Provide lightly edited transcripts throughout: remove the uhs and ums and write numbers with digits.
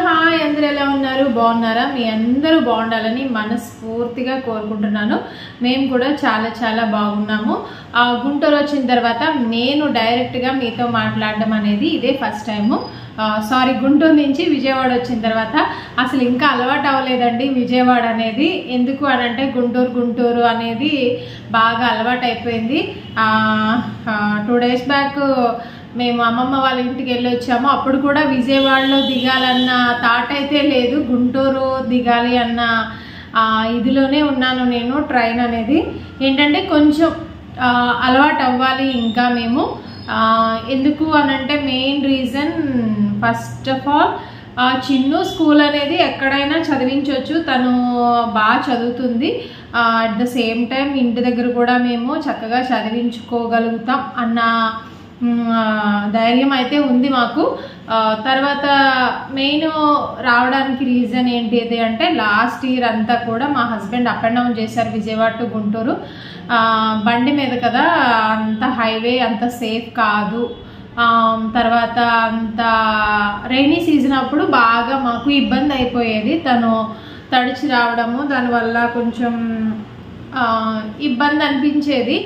Hi అందరూ ఎలా ఉన్నారు బాగున్నారా మీ అందరూ బాగుండాలని మనస్ఫూర్తిగా కోరుకుంటున్నాను మేము కూడా చాలా చాలా బాగున్నాము గుంటూరు వచ్చిన తర్వాత నేను డైరెక్ట్ గా మీతో మాట్లాడడం అనేది ఇదే ఫస్ట్ టైం సారీ గుంటూరు నుంచి విజయవాడ వచ్చిన తర్వాత అసలు ఇంకా అలవాటు అవ్వలేదండి విజయవాడ అనేది ఎందుకు అని అంటే గుంటూరు అనేది బాగా అలవాటు అయిపోయింది 2 days బ్యాక్ మేము అమ్మమ్మ వాళ్ళ ఇంటికి వెళ్ళి వచ్చాము అప్పుడు కూడా విజయవాడలో దిగాలన్న థాట్ అయితే లేదు గుంటూరు దిగాలి అన్న ఇదిలోనే ఉన్నాను నేను ట్రైన్ అనేది ఏంటంటే కొంచెం అలవాటు అవ్వాలి ఇంకా మేము ఎందుకు అనంటే main reason first of all Chinnu school అనేది ఎక్కడైనా చదివించవచ్చు తను బాగా చదువుతుంది అట్ ద సేమ్ టైం ఇంటి దగ్గర కూడా మేము చక్కగా చదివించుకోగలుగుతాం అన్న ధైర్యం అయితే ఉంది మాకు తర్వాత మెయిన్ రావడానికి రీజన్ ఏంటి అంటే లాస్ట్ ఇయర్ అంతా కూడా మా హస్బెండ్ అప్ అండ్ డౌన్ చేశారు విజయవాడ టు గుంటూరు బండి మీద కదా అంత హైవే అంత సేఫ్ కాదు తర్వాత అంత రైనీ సీజన్ అప్పుడు బాగా మాకు ఇబ్బంది అయిపోయేది తను తడిచి రావడము దానివల్ల కొంచెం ఇబ్బంది అనిపించేది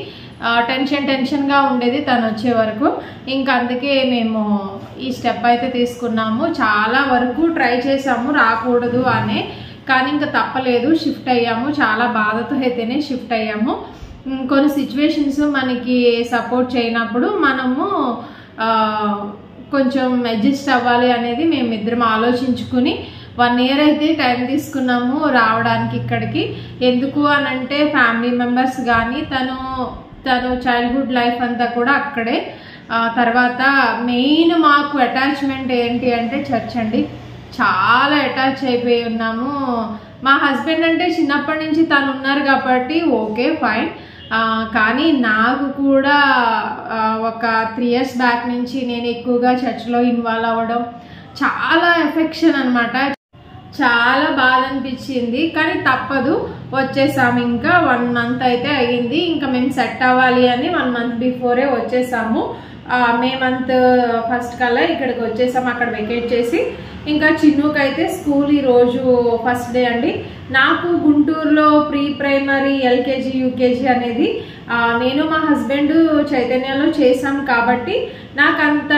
టెన్షన్గా ఉండేది తను వచ్చే వరకు ఇంకా అందుకే మేము ఈ స్టెప్ అయితే తీసుకున్నాము చాలా వరకు ట్రై చేసాము రాకూడదు అనే కానీ ఇంకా తప్పలేదు షిఫ్ట్ అయ్యాము చాలా బాధతో అయితేనే షిఫ్ట్ అయ్యాము కొన్ని సిచ్యువేషన్స్ మనకి సపోర్ట్ చేయనప్పుడు మనము కొంచెం అడ్జస్ట్ అవ్వాలి అనేది మేమిద్దరం ఆలోచించుకుని 1 year అయితే టైం తీసుకున్నాము రావడానికి ఇక్కడికి ఎందుకు అనంటే ఫ్యామిలీ మెంబర్స్ కానీ తను చైల్డ్హుడ్ లైఫ్ అంతా కూడా అక్కడే తర్వాత మెయిన్ మాకు అటాచ్మెంట్ ఏంటి అంటే చర్చ్ అండి చాలా అటాచ్ అయిపోయి ఉన్నాము మా హస్బెండ్ అంటే చిన్నప్పటి నుంచి తను ఉన్నారు కాబట్టి ఓకే ఫైన్ కానీ నాకు కూడా ఒక 3 years బ్యాక్ నుంచి నేను ఎక్కువగా చర్చ్లో ఇన్వాల్వ్ అవ్వడం చాలా ఎఫెక్షన్ అనమాట చాలా బాధ అనిపించింది కానీ తప్పదు వచ్చేసాము ఇంకా 1 month అయితే అయ్యింది ఇంకా మేము సెట్ అవ్వాలి అని 1 month బిఫోరే వచ్చేసాము మే మంత్ ఫస్ట్ కల్లా ఇక్కడికి వచ్చేసాము అక్కడ వెకేట్ చేసి ఇంకా చిన్నుకి అయితే స్కూల్ ఈరోజు ఫస్ట్ డే అండి నాకు గుంటూరులో ప్రీ ప్రైమరీ ఎల్కేజీ యూకేజీ అనేది నేను మా హస్బెండ్ చైతన్యలో చేసాం కాబట్టి నాకు అంత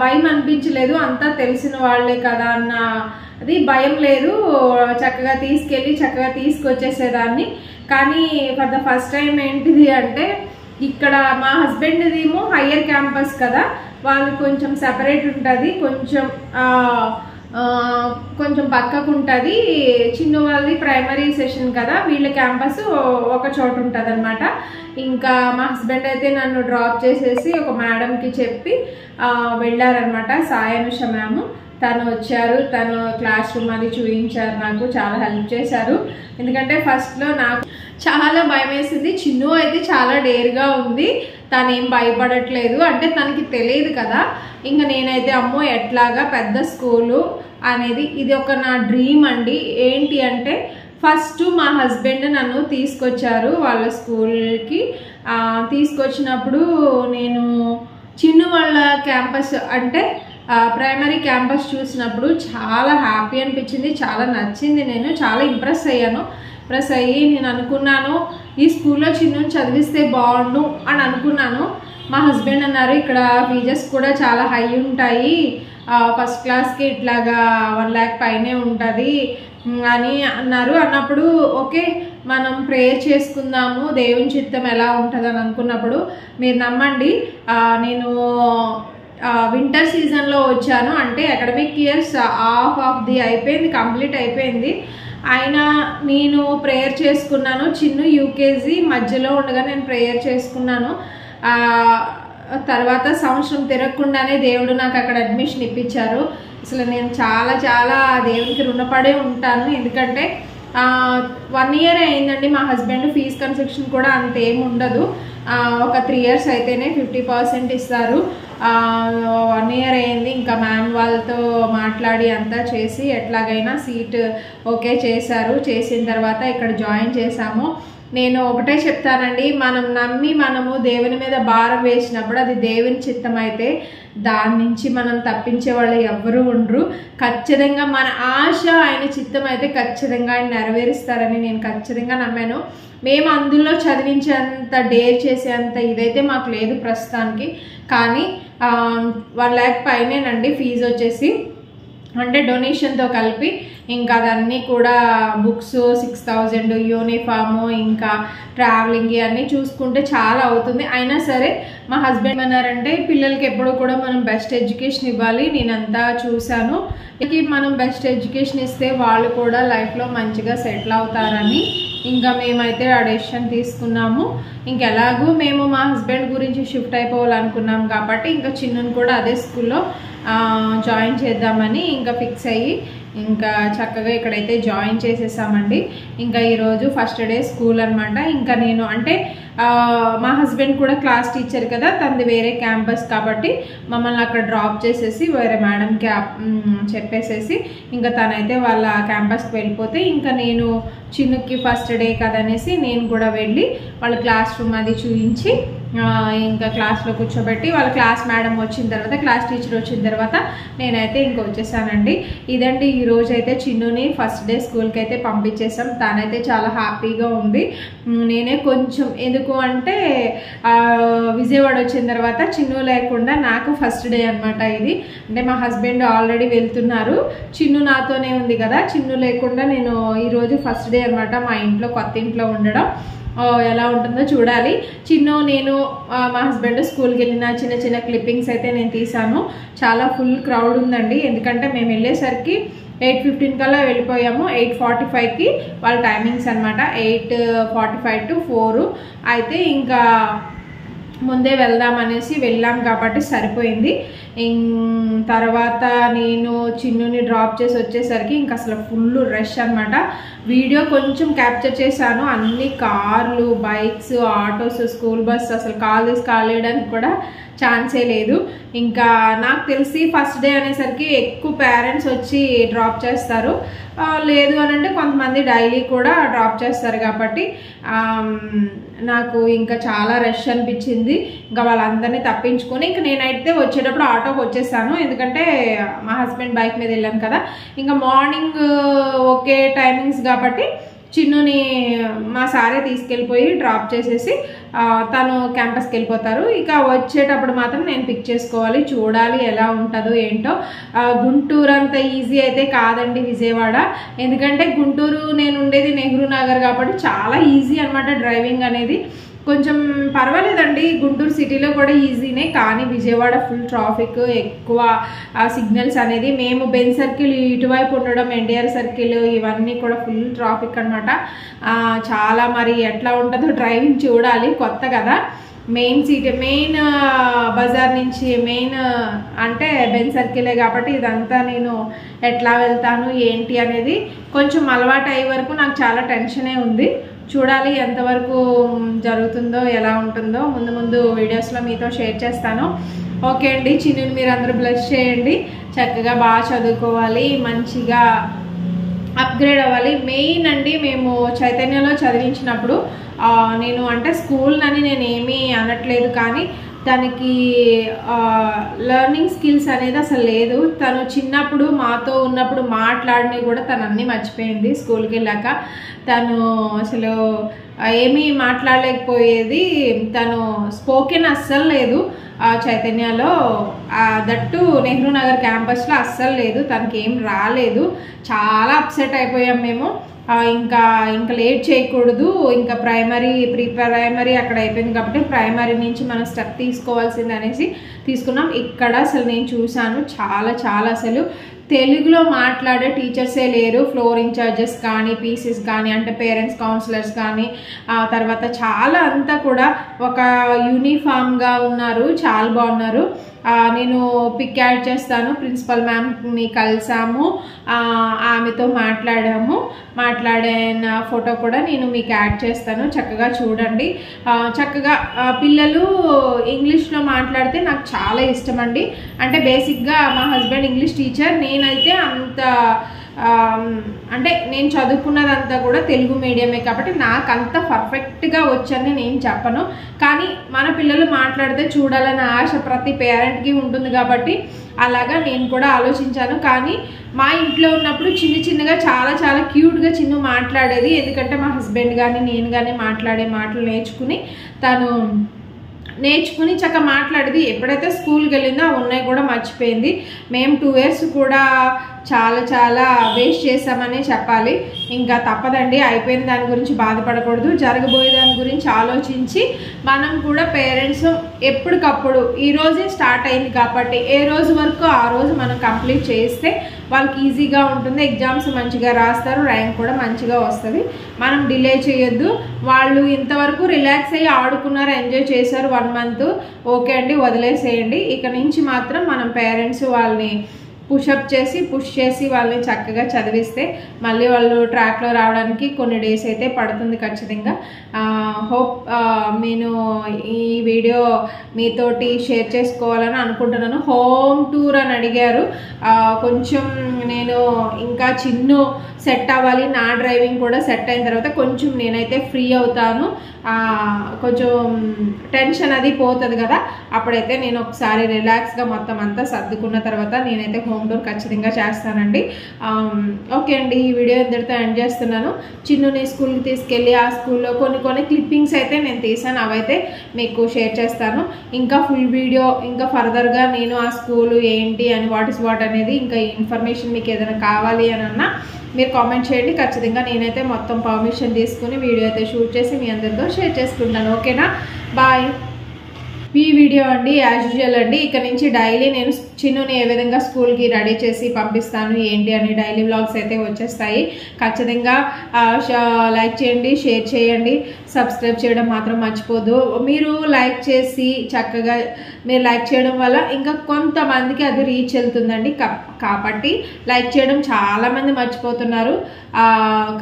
భయం అనిపించలేదు అంతా తెలిసిన వాళ్ళే కదా అన్న అది భయం లేదు చక్కగా తీసుకెళ్ళి చక్కగా తీసుకొచ్చేసేదాన్ని కానీ ఫర్ ద ఫస్ట్ టైం ఏంటిది అంటే ఇక్కడ మా హస్బెండ్దేమో హయ్యర్ క్యాంపస్ కదా వాళ్ళు కొంచెం సెపరేట్ ఉంటుంది కొంచెం పక్కకు ఉంటుంది చిన్న వాళ్ళది ప్రైమరీ సెషన్ కదా వీళ్ళ క్యాంపస్ ఒక చోట ఉంటుంది అనమాట ఇంకా మా హస్బెండ్ అయితే నన్ను డ్రాప్ చేసేసి ఒక మేడంకి చెప్పి వెళ్ళారనమాట సాయనుష మ్యామ్ తను వచ్చారు తను క్లాస్ రూమ్ అది చూపించారు నాకు చాలా హెల్ప్ చేశారు ఎందుకంటే ఫస్ట్లో నాకు చాలా భయం వేసింది చిన్ను అయితే చాలా డేర్గా ఉంది తనేం భయపడట్లేదు అంటే తనకి తెలియదు కదా ఇంకా నేనైతే అమ్మో ఎట్లాగా పెద్ద స్కూలు అనేది ఇది ఒక నా డ్రీమ్ అండి ఏంటి అంటే ఫస్ట్ మా హస్బెండ్ నన్ను తీసుకొచ్చారు వాళ్ళ స్కూల్కి తీసుకొచ్చినప్పుడు నేను చిన్ను వాళ్ళ క్యాంపస్ అంటే ప్రైమరీ క్యాంపస్ చూసినప్పుడు చాలా హ్యాపీ అనిపించింది చాలా నచ్చింది నేను చాలా ఇంప్రెస్ అయ్యి నేను అనుకున్నాను ఈ స్కూల్లో చిన్నుని చదివిస్తే బాగుండు అని అనుకున్నాను మా హస్బెండ్ అన్నారు ఇక్కడ ఫీజెస్ కూడా చాలా హై ఉంటాయి ఫస్ట్ క్లాస్కి ఇట్లాగా 1 lakh పైనే ఉంటుంది అని అన్నప్పుడు ఓకే మనం ప్రేయర్ చేసుకుందాము దేవుని చిత్తం ఎలా ఉంటుంది అని అనుకున్నప్పుడు మీరు నమ్మండి నేను వింటర్ సీజన్లో వచ్చాను అంటే academic years half of the అయిపోయింది కంప్లీట్ అయిపోయింది అయినా నేను ప్రేయర్ చేసుకున్నాను చిన్ను యూకేజీ మధ్యలో ఉండగా నేను ప్రేయర్ చేసుకున్నాను తర్వాత సంవత్సరం తిరగకుండానే దేవుడు నాకు అక్కడ అడ్మిషన్ ఇప్పించారు అసలు నేను చాలా చాలా దేవునికి రుణపడే ఉంటాను ఎందుకంటే 1 year అయిందండి మా హస్బెండ్ ఫీజ్ కన్సెషన్ కూడా అంతేం ఉండదు ఒక 3 years అయితేనే 50% ఇస్తారు 1 year అయింది ఇంకా మ్యామ్ వాళ్ళతో మాట్లాడి అంతా చేసి ఎట్లాగైనా సీట్ ఓకే చేశారు చేసిన తర్వాత ఇక్కడ జాయిన్ చేశాము నేను ఒకటే చెప్తానండి, మనం నమ్మి మనము దేవుని మీద భారం వేసినప్పుడు అది దేవుని చిత్తం అయితే దాని నుంచి మనం తప్పించే వాళ్ళు ఎవ్వరూ ఉండరు. ఖచ్చితంగా మన ఆశ ఆయన చిత్తం అయితే ఖచ్చితంగా ఆయన నెరవేరుస్తారని నేను ఖచ్చితంగా నమ్మాను. మేము అందులో చదివించేంత డేర్ చేసేంత ఇదైతే మాకు లేదు ప్రస్తుతానికి. కానీ 1 lakh పైనేనండి ఫీజు వచ్చేసి, అంటే డొనేషన్తో కలిపి. ఇంకా అదన్నీ కూడా బుక్స్ 6,000, యూనిఫాము, ఇంకా ట్రావెలింగ్ అన్నీ చూసుకుంటే చాలా అవుతుంది. అయినా సరే మా హస్బెండ్ అన్నారంటే పిల్లలకి ఎప్పుడు కూడా మనం బెస్ట్ ఎడ్యుకేషన్ ఇవ్వాలి. నేనంతా చూశాను, మనం బెస్ట్ ఎడ్యుకేషన్ ఇస్తే వాళ్ళు కూడా లైఫ్లో మంచిగా సెటిల్ అవుతారని ఇంకా మేమైతే ఆ డెసిషన్ తీసుకున్నాము. ఇంకెలాగూ మేము మా హస్బెండ్ గురించి షిఫ్ట్ అయిపోవాలనుకున్నాం కాబట్టి ఇంకా చిన్నుని కూడా అదే స్కూల్లో జాయిన్ చేద్దామని ఇంకా ఫిక్స్ అయ్యి ఇంకా చక్కగా ఇక్కడైతే జాయిన్ చేసేసామండి. ఇంకా ఈరోజు ఫస్ట్ డే స్కూల్ అనమాట. ఇంకా నేను అంటే మా హస్బెండ్ కూడా క్లాస్ టీచర్ కదా, తనది వేరే క్యాంపస్ కాబట్టి మమ్మల్ని అక్కడ డ్రాప్ చేసేసి వేరే మేడంకి చెప్పేసేసి ఇంకా తనైతే వాళ్ళ క్యాంపస్కి వెళ్ళిపోతే ఇంకా నేను చిన్నుకి ఫస్ట్ డే కదనేసి నేను కూడా వెళ్ళి వాళ్ళ క్లాస్ రూమ్ అది చూపించి ఇంకా క్లాస్లో కూర్చోబెట్టి వాళ్ళ క్లాస్ మేడం వచ్చిన తర్వాత, క్లాస్ టీచర్ వచ్చిన తర్వాత నేనైతే ఇంక వచ్చేసానండి. ఇదండి ఈరోజు అయితే చిన్నుని ఫస్ట్ డే స్కూల్కి అయితే పంపించేసాం. తనైతే చాలా హ్యాపీగా ఉంది. నేనే కొంచెం ఎందుకు అంటే విజయవాడ వచ్చిన తర్వాత చిన్ను లేకుండా నాకు ఫస్ట్ డే అనమాట ఇది. అంటే మా హస్బెండ్ ఆల్రెడీ వెళ్తున్నారు, చిన్ను నాతోనే ఉంది కదా. చిన్ను లేకుండా నేను ఈరోజు ఫస్ట్ డే అనమాట మా ఇంట్లో, కొత్త ఇంట్లో ఉండడం. ఎలా ఉంటుందో చూడాలి. చిన్ను నేను మా హస్బెండ్ స్కూల్కి వెళ్ళిన చిన్న చిన్న క్లిప్పింగ్స్ అయితే నేను తీసాను. చాలా ఫుల్ క్రౌడ్ ఉందండి, ఎందుకంటే మేము వెళ్ళేసరికి 8:15 కల్లా వెళ్ళిపోయాము. 8:45కి వాళ్ళ టైమింగ్స్ అనమాట, 8:45 to 4. అయితే ఇంకా ముందే వెళ్దామనేసి వెళ్ళాం కాబట్టి సరిపోయింది. తర్వాత నేను చిన్నుని డ్రాప్ చేసి వచ్చేసరికి ఇంకా అసలు ఫుల్ రష్ అనమాట. వీడియో కొంచెం క్యాప్చర్ చేశాను. అన్ని కార్లు, బైక్స్, ఆటోస్, స్కూల్ బస్, అసలు కాల్ తీసి కాల్ వేయడానికి కూడా ఛాన్సే లేదు. ఇంకా నాకు తెలిసి ఫస్ట్ డే అనేసరికి ఎక్కువ పేరెంట్స్ వచ్చి డ్రాప్ చేస్తారు, లేదు అని అంటే కొంతమంది డైలీ కూడా డ్రాప్ చేస్తారు కాబట్టి నాకు ఇంకా చాలా రష్ అనిపించింది. ఇంకా వాళ్ళందరినీ తప్పించుకొని ఇంకా నేనైతే వచ్చేటప్పుడు ఆటోకి వచ్చేసాను, ఎందుకంటే మా హస్బెండ్ బైక్ మీద వెళ్ళాను కదా. ఇంకా మార్నింగ్ ఒకే టైమింగ్స్ కాబట్టి చిన్నుని మా సారే తీసుకెళ్ళిపోయి డ్రాప్ చేసేసి తను క్యాంపస్కి వెళ్ళిపోతారు. ఇక వచ్చేటప్పుడు మాత్రం నేను పిక్ చేసుకోవాలి, చూడాలి ఎలా ఉంటుందో ఏంటో. గుంటూరు అంత ఈజీ అయితే కాదండి విజయవాడ, ఎందుకంటే గుంటూరు నేను ఉండేది నెహ్రూ నగర్ కాబట్టి చాలా ఈజీ అనమాట డ్రైవింగ్ అనేది. కొంచెం పర్వాలేదండి, గుంటూరు సిటీలో కూడా ఈజీనే, కానీ విజయవాడ ఫుల్ ట్రాఫిక్, ఎక్కువ సిగ్నల్స్ అనేది. మేము బెన్ సర్కిల్ ఇటువైపు ఉండడం, ఎన్టీఆర్ సర్కిల్ ఇవన్నీ కూడా ఫుల్ ట్రాఫిక్ అనమాట. చాలా మరి ఎట్లా ఉంటుందో డ్రైవింగ్ చూడాలి, కొత్త కదా. మెయిన్ బజార్ నుంచి మెయిన్ అంటే బెన్ సర్కిలే కాబట్టి ఇదంతా నేను ఎట్లా వెళ్తాను ఏంటి అనేది కొంచెం అలవాటు అయ్యే వరకు నాకు చాలా టెన్షనే ఉంది. చూడాలి ఎంతవరకు జరుగుతుందో ఎలా ఉంటుందో ముందు ముందు వీడియోస్లో మీతో షేర్ చేస్తాను. ఓకే అండి, చిన్నుని మీరు అందరూ బ్లెస్ చేయండి, చక్కగా బాగా చదువుకోవాలి, మంచిగా అప్గ్రేడ్ అవ్వాలి. మెయిన్ అండి మేము చైతన్యలో చదివించినప్పుడు నేను అంటే స్కూల్ అని నేను ఏమీ అనట్లేదు, కానీ తనకి లెర్నింగ్ స్కిల్స్ అనేది అసలు లేదు. తను చిన్నప్పుడు మాతో ఉన్నప్పుడు మాట్లాడినవి కూడా తను అన్నీ మర్చిపోయింది. స్కూల్కి వెళ్ళాక తను అసలు ఏమీ మాట్లాడలేకపోయేది. తను స్పోకెన్ అస్సలు లేదు చైతన్యలో, దట్టు నెహ్రూ నగర్ క్యాంపస్లో అస్సలు లేదు. తనకి ఏం రాలేదు. చాలా అప్సెట్ అయిపోయాం మేము. ఇంకా లేట్ చేయకూడదు, ఇంకా ప్రీ ప్రైమరీ అక్కడ అయిపోయింది కాబట్టి ప్రైమరీ నుంచి మనం స్టెప్ తీసుకోవాల్సింది అనేసి తీసుకున్నాం. ఇక్కడ అసలు నేను చూశాను చాలా అసలు తెలుగులో మాట్లాడే టీచర్సే లేరు. ఫ్లోర్ ఇన్ఛార్జెస్ కానీ, పీసీస్ కానీ, అంటే పేరెంట్స్ కౌన్సిలర్స్ కానీ, తర్వాత చాలా అంతా కూడా ఒక యూనిఫామ్గా ఉన్నారు, చాలా బాగున్నారు. నేను పిక్ యాడ్ చేస్తాను. ప్రిన్సిపల్ మ్యామ్ని కలిసాము, ఆమెతో మాట్లాడిన ఫోటో కూడా నేను మీకు యాడ్ చేస్తాను, చక్కగా చూడండి. చక్కగా పిల్లలు ఇంగ్లీష్లో మాట్లాడితే నాకు చాలా ఇష్టం అండి. అంటే బేసిక్గా మా హస్బెండ్ ఇంగ్లీష్ టీచర్, నేనైతే అంత అంటే నేను చదువుకున్నదంతా కూడా తెలుగు మీడియమే కాబట్టి నాకు అంత పర్ఫెక్ట్గా వచ్చని నేను చెప్పను. కానీ మన పిల్లలు మాట్లాడితే చూడాలన్న ఆశ ప్రతి పేరెంట్కి ఉంటుంది కాబట్టి అలాగా నేను కూడా ఆలోచించాను. కానీ మా ఇంట్లో ఉన్నప్పుడు చిన్నగా చాలా చాలా క్యూట్గా చిన్ను మాట్లాడేది. ఎందుకంటే మా హస్బెండ్ కానీ నేను కానీ మాట్లాడే మాటలు నేర్చుకుని చక్కగా మాట్లాడేది. ఎప్పుడైతే స్కూల్కి వెళ్ళిందో ఆ ఉన్నాయి కూడా మర్చిపోయింది. మేము 2 years కూడా చాలా చాలా వేస్ట్ చేసామని చెప్పాలి. ఇంకా తప్పదండి, అయిపోయిన దాని గురించి బాధపడకూడదు. జరగబోయే దాని గురించి ఆలోచించి మనం కూడా పేరెంట్స్ ఎప్పటికప్పుడు ఈరోజే స్టార్ట్ అయింది కాబట్టి ఏ రోజు వరకు ఆ రోజు మనం కంప్లీట్ చేస్తే వాళ్ళకి ఈజీగా ఉంటుంది. ఎగ్జామ్స్ మంచిగా రాస్తారు, ర్యాంక్ కూడా మంచిగా వస్తుంది. మనం డిలే చేయొద్దు. వాళ్ళు ఇంతవరకు రిలాక్స్ అయ్యి ఆడుకున్నారు, ఎంజాయ్ చేశారు 1 month, ఓకే అండి, వదిలేసేయండి. ఇక నుంచి మాత్రం మనం పేరెంట్స్ వాళ్ళని పుష్ చేసి వాళ్ళని చక్కగా చదివిస్తే మళ్ళీ వాళ్ళు ట్రాక్లో రావడానికి కొన్ని డేస్ అయితే పడుతుంది ఖచ్చితంగా. హోప్ నేను ఈ వీడియో మీతోటి షేర్ చేసుకోవాలని అనుకుంటున్నాను. హోమ్ టూర్ అని అడిగారు. కొంచెం నేను ఇంకా చిన్ను సెట్ అవ్వాలి, నా డ్రైవింగ్ కూడా సెట్ అయిన తర్వాత కొంచెం నేనైతే ఫ్రీ అవుతాను. కొంచెం టెన్షన్ అది పోతుంది కదా, అప్పుడైతే నేను ఒకసారి రిలాక్స్గా మొత్తం అంతా సర్దుకున్న తర్వాత నేనైతే హోమ్ టూర్ ఖచ్చితంగా చేస్తానండి. ఓకే అండి, ఈ వీడియో ఇంతటితో ఎండ్ చేస్తున్నాను. చిన్నుని స్కూల్కి తీసుకెళ్ళి ఆ స్కూల్లో కొన్ని క్లిప్పింగ్స్ అయితే నేను తీసాను, అవైతే మీకు షేర్ చేస్తాను. ఇంకా ఫుల్ వీడియో ఇంకా ఫర్దర్గా నేను ఆ స్కూలు ఏంటి అని వాట్ ఇస్ వాట్ అనేది ఇంకా ఇన్ఫర్మేషన్ మీకు ఏదైనా కావాలి అని అన్నా మీరు కామెంట్ చేయండి. ఖచ్చితంగా నేనైతే మొత్తం పర్మిషన్ తీసుకుని వీడియో అయితే షూట్ చేసి మీ అందరితో షేర్ చేసుకుంటాను. ఓకేనా, బాయ్. ఈ వీడియో అండి యాజ్ యూజువల్ అండి, ఇక నుంచి డైలీ నేను చిన్నుని ఏ విధంగా స్కూల్కి రెడీ చేసి పంపిస్తాను ఏంటి అని డైలీ వ్లాగ్స్ అయితే వచ్చేస్తాయి. ఖచ్చితంగా లైక్ చేయండి, షేర్ చేయండి, సబ్స్క్రైబ్ చేయడం మాత్రం మర్చిపోదు. మీరు లైక్ చేసి చక్కగా మీరు లైక్ చేయడం వల్ల ఇంకా కొంతమందికి అది రీచ్ వెళ్తుందండి. కాబట్టి లైక్ చేయడం చాలామంది మర్చిపోతున్నారు.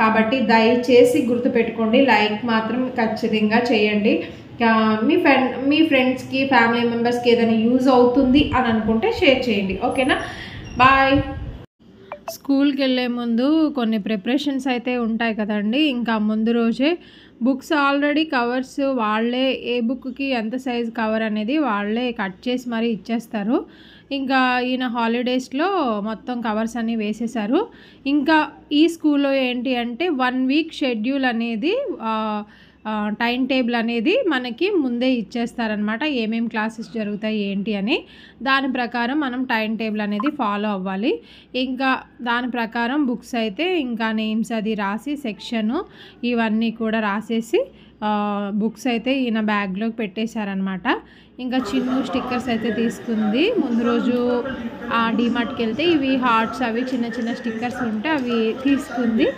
కాబట్టి దయచేసి గుర్తుపెట్టుకోండి, లైక్ మాత్రం ఖచ్చితంగా చేయండి. మీ ఫ్రెండ్స్కి ఫ్యామిలీ మెంబర్స్కి ఏదైనా యూజ్ అవుతుంది అని అనుకుంటే షేర్ చేయండి. ఓకేనా, బాయ్. స్కూల్కి వెళ్ళే ముందు కొన్ని ప్రిపరేషన్స్ అయితే ఉంటాయి కదండి. ఇంకా ముందు రోజే బుక్స్ ఆల్రెడీ కవర్స్ వాళ్ళే ఏ బుక్కి ఎంత సైజ్ కవర్ అనేది వాళ్ళే కట్ చేసి మరీ ఇచ్చేస్తారు. ఇంకా ఈయన హాలిడేస్లో మొత్తం కవర్స్ అన్నీ వేసేసారు. ఇంకా ఈ స్కూల్లో ఏంటి అంటే 1 week షెడ్యూల్ అనేది టైం టేబుల్ అనేది మనకి ముందే ఇచ్చేస్తారనమాట. ఏమేమి క్లాసెస్ జరుగుతాయి ఏంటి అని దాని ప్రకారం మనం టైం టేబుల్ అనేది ఫాలో అవ్వాలి. ఇంకా దాని ప్రకారం బుక్స్ అయితే ఇంకా నేమ్స్ అది రాసి సెక్షను ఇవన్నీ కూడా రాసేసి బుక్స్ అయితే ఈయన బ్యాగ్లోకి పెట్టేశారనమాట. ఇంకా చిన్ను స్టిక్కర్స్ అయితే తీసుకుంది. ముందు రోజు డీమార్ట్కి వెళ్తే ఇవి హార్ట్స్ అవి చిన్న స్టిక్కర్స్ ఉంటే అవి తీసుకుంది.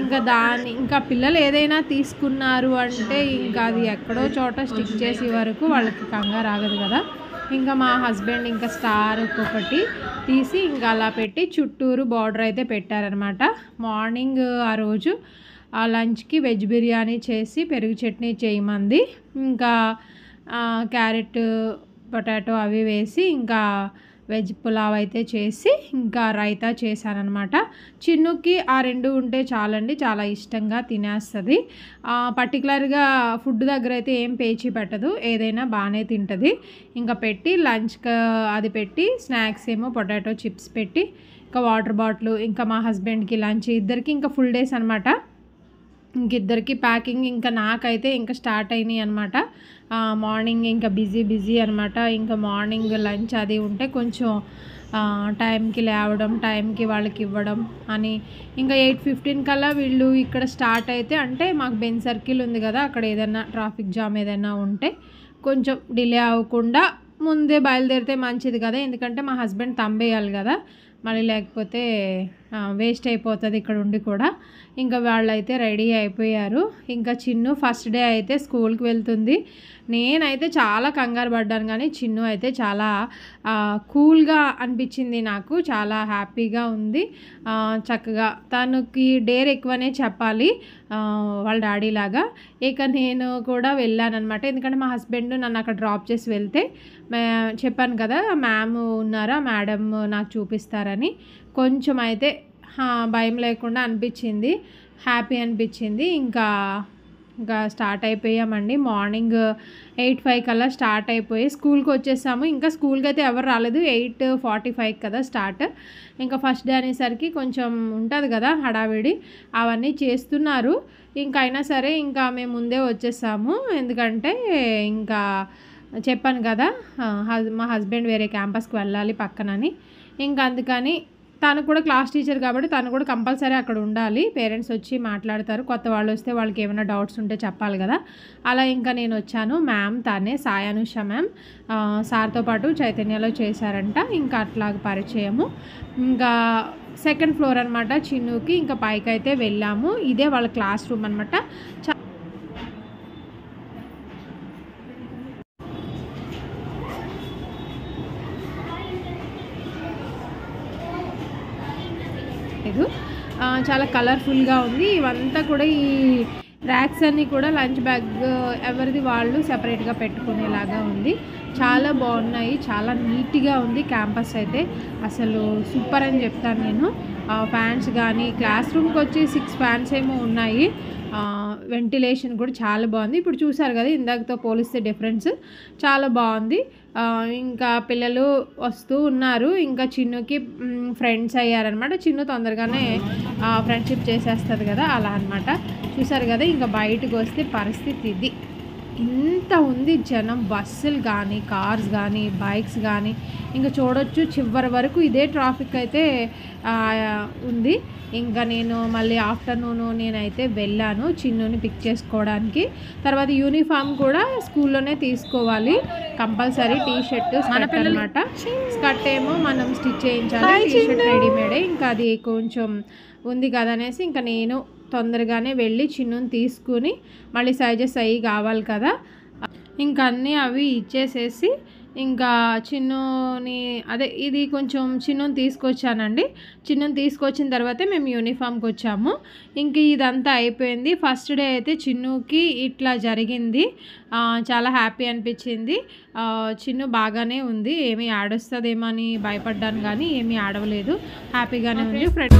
ఇంకా పిల్లలు ఏదైనా తీసుకున్నారు అంటే ఇంకా అది ఎక్కడో చోట స్టిక్ చేసే వరకు వాళ్ళకి కంగారు ఆగదు కదా. ఇంకా మా హస్బెండ్ ఇంకా స్టార్ ఒక్కొక్కటి తీసి ఇంకా అలా పెట్టి చుట్టూరు బార్డర్ అయితే పెట్టారనమాట. మార్నింగ్ ఆ రోజు లంచ్కి వెజ్ బిర్యానీ చేసి పెరుగు చట్నీ చేయమంది. ఇంకా క్యారెట్ పొటాటో అవి వేసి ఇంకా వెజ్ పులావ్ అయితే చేసి ఇంకా రైతా చేశానమాట. చిన్నుకి ఆ 2 ఉంటే చాలండి, చాలా ఇష్టంగా తినేస్తుంది. పర్టికులర్గా ఫుడ్ దగ్గర అయితే ఏం పేచి పెట్టదు, ఏదైనా బాగానే తింటుంది. ఇంకా పెట్టి లంచ్కి అది పెట్టి స్నాక్స్ ఏమో పొటాటో చిప్స్ పెట్టి ఇంకా వాటర్ బాటిల్ ఇంకా మా హస్బెండ్కి లంచ్ ఇద్దరికి ఇంకా ఫుల్ డేస్ అనమాట. ఇంకిద్దరికి ప్యాకింగ్ ఇంకా నాకైతే ఇంకా స్టార్ట్ అయినాయి అనమాట. మార్నింగ్ ఇంకా బిజీ అనమాట. ఇంకా మార్నింగ్ లంచ్ అది ఉంటే కొంచెం టైంకి లేవడం, టైంకి వాళ్ళకి ఇవ్వడం అని ఇంకా 8:15 కల్లా వీళ్ళు ఇక్కడ స్టార్ట్ అయితే, అంటే మాకు బెన్ సర్కిల్ ఉంది కదా, అక్కడ ఏదైనా ట్రాఫిక్ జామ్ ఏదైనా ఉంటే కొంచెం డిలే అవ్వకుండా ముందే బయలుదేరితే మంచిది కదా. ఎందుకంటే మా హస్బెండ్ తంబేయాలి కదా, మళ్ళీ లేకపోతే వేస్ట్ అయిపోతుంది ఇక్కడ ఉండి కూడా. ఇంకా వాళ్ళైతే రెడీ అయిపోయారు. ఇంకా చిన్ను ఫస్ట్ డే అయితే స్కూల్కి వెళ్తుంది. నేనైతే చాలా కంగారు పడ్డాను, కానీ చిన్ను అయితే చాలా కూల్గా అనిపించింది నాకు, చాలా హ్యాపీగా ఉంది. చక్కగా తనకి డేర్ ఎక్కువనే చెప్పాలి వాళ్ళ డాడీ లాగా. ఇక నేను కూడా వెళ్ళానమాట, ఎందుకంటే మా హస్బెండ్ నన్ను అక్కడ డ్రాప్ చేసి వెళ్తే చెప్పాను కదా మ్యామ్ ఉన్నారా, మేడం నాకు చూపిస్తారని కొంచెం అయితే భయం లేకుండా అనిపించింది, హ్యాపీ అనిపించింది. ఇంకా స్టార్ట్ అయిపోయామండి. మార్నింగ్ 8-5 కల్లా స్టార్ట్ అయిపోయి స్కూల్కి వచ్చేసాము. ఇంకా స్కూల్కి అయితే ఎవరు రాలేదు, 8:45 కదా స్టార్ట్. ఇంకా ఫస్ట్ డే అనేసరికి కొంచెం ఉంటుంది కదా హడావిడి, అవన్నీ చేస్తున్నారు. ఇంకా అయినా సరే ఇంకా మేము ముందే వచ్చేసాము. ఎందుకంటే ఇంకా చెప్పాను కదా మా హస్బెండ్ వేరే క్యాంపస్కి వెళ్ళాలి పక్కనని. ఇంకా అందుకని తను కూడా క్లాస్ టీచర్ కాబట్టి తను కూడా కంపల్సరీ అక్కడ ఉండాలి. పేరెంట్స్ వచ్చి మాట్లాడతారు, కొత్త వాళ్ళు వస్తే వాళ్ళకి ఏమైనా డౌట్స్ ఉంటే చెప్పాలి కదా. అలా ఇంకా నేను వచ్చాను. మ్యామ్ తానే సాయానుష మ్యామ్, సార్తో పాటు చైతన్యలో చేశారంట. ఇంకా అట్లాగ పరిచయము. ఇంకా సెకండ్ ఫ్లోర్ అనమాట చిన్నుకి. ఇంకా పైకి అయితే వెళ్ళాము. ఇదే వాళ్ళ క్లాస్ రూమ్ అనమాట. చాలా కలర్ఫుల్గా ఉంది. ఇవంతా కూడా ఈ ర్యాక్స్ అన్నీ కూడా లంచ్ బ్యాగ్ ఎవరిది వాళ్ళు సెపరేట్గా పెట్టుకునేలాగా ఉంది. చాలా బాగున్నాయి, చాలా నీట్గా ఉంది క్యాంపస్ అయితే. అసలు సూపర్ అని చెప్తాను నేను. ఫ్యాన్స్ కానీ క్లాస్ రూమ్కి వచ్చి 6 ఫ్యాన్స్ ఏమో ఉన్నాయి. వెంటిలేషన్ కూడా చాలా బాగుంది. ఇప్పుడు చూసారు కదా ఇందాకతో పోలిస్తే డిఫరెన్స్ చాలా బాగుంది. ఇంకా పిల్లలు వస్తూ ఉన్నారు. ఇంకా చిన్నుకి ఫ్రెండ్స్ అయ్యారనమాట. చిన్ను తొందరగానే ఫ్రెండ్షిప్ చేసేస్తుంది కదా, అలా అనమాట. చూసారు కదా ఇంకా బయటకు వస్తే పరిస్థితి ఇది. ఇంత ఉంది జనం, బస్సులు కానీ కార్స్ కానీ బైక్స్ కానీ ఇంకా చూడొచ్చు. చివరి వరకు ఇదే ట్రాఫిక్ అయితే ఉంది. ఇంకా నేను మళ్ళీ ఆఫ్టర్నూన్ నేనైతే వెళ్ళాను చిన్నుని పిక్ చేసుకోవడానికి. తర్వాత యూనిఫామ్ కూడా స్కూల్లోనే తీసుకోవాలి కంపల్సరీ. టీ షర్ట్ స్కర్ట్ అనమాట. స్కర్ట్ ఏమో మనం స్టిచ్ చేయించాలి, టీ షర్ట్ రెడీమేడే. ఇంకా అది కొంచెం ఉంది కదా అనేసి ఇంకా నేను తొందరగానే వెళ్ళి చిన్నుని తీసుకుని మళ్ళీ సైజెస్ అవి కావాలి కదా, ఇంకా అన్నీ అవి ఇచ్చేసేసి ఇంకా చిన్నుని ఇది కొంచెం చిన్నుని తీసుకొచ్చానండి. చిన్నుని తీసుకొచ్చిన తర్వాతే మేము యూనిఫామ్కి వచ్చాము. ఇంక ఇదంతా అయిపోయింది. ఫస్ట్ డే అయితే చిన్నుకి ఇట్లా జరిగింది. చాలా హ్యాపీ అనిపించింది. చిన్ను బాగానే ఉంది, ఏమీ ఆడొస్తుందేమో అని భయపడ్డాను కానీ ఏమీ ఆడవలేదు, హ్యాపీగానే ఉంది. ఫ్రెండ్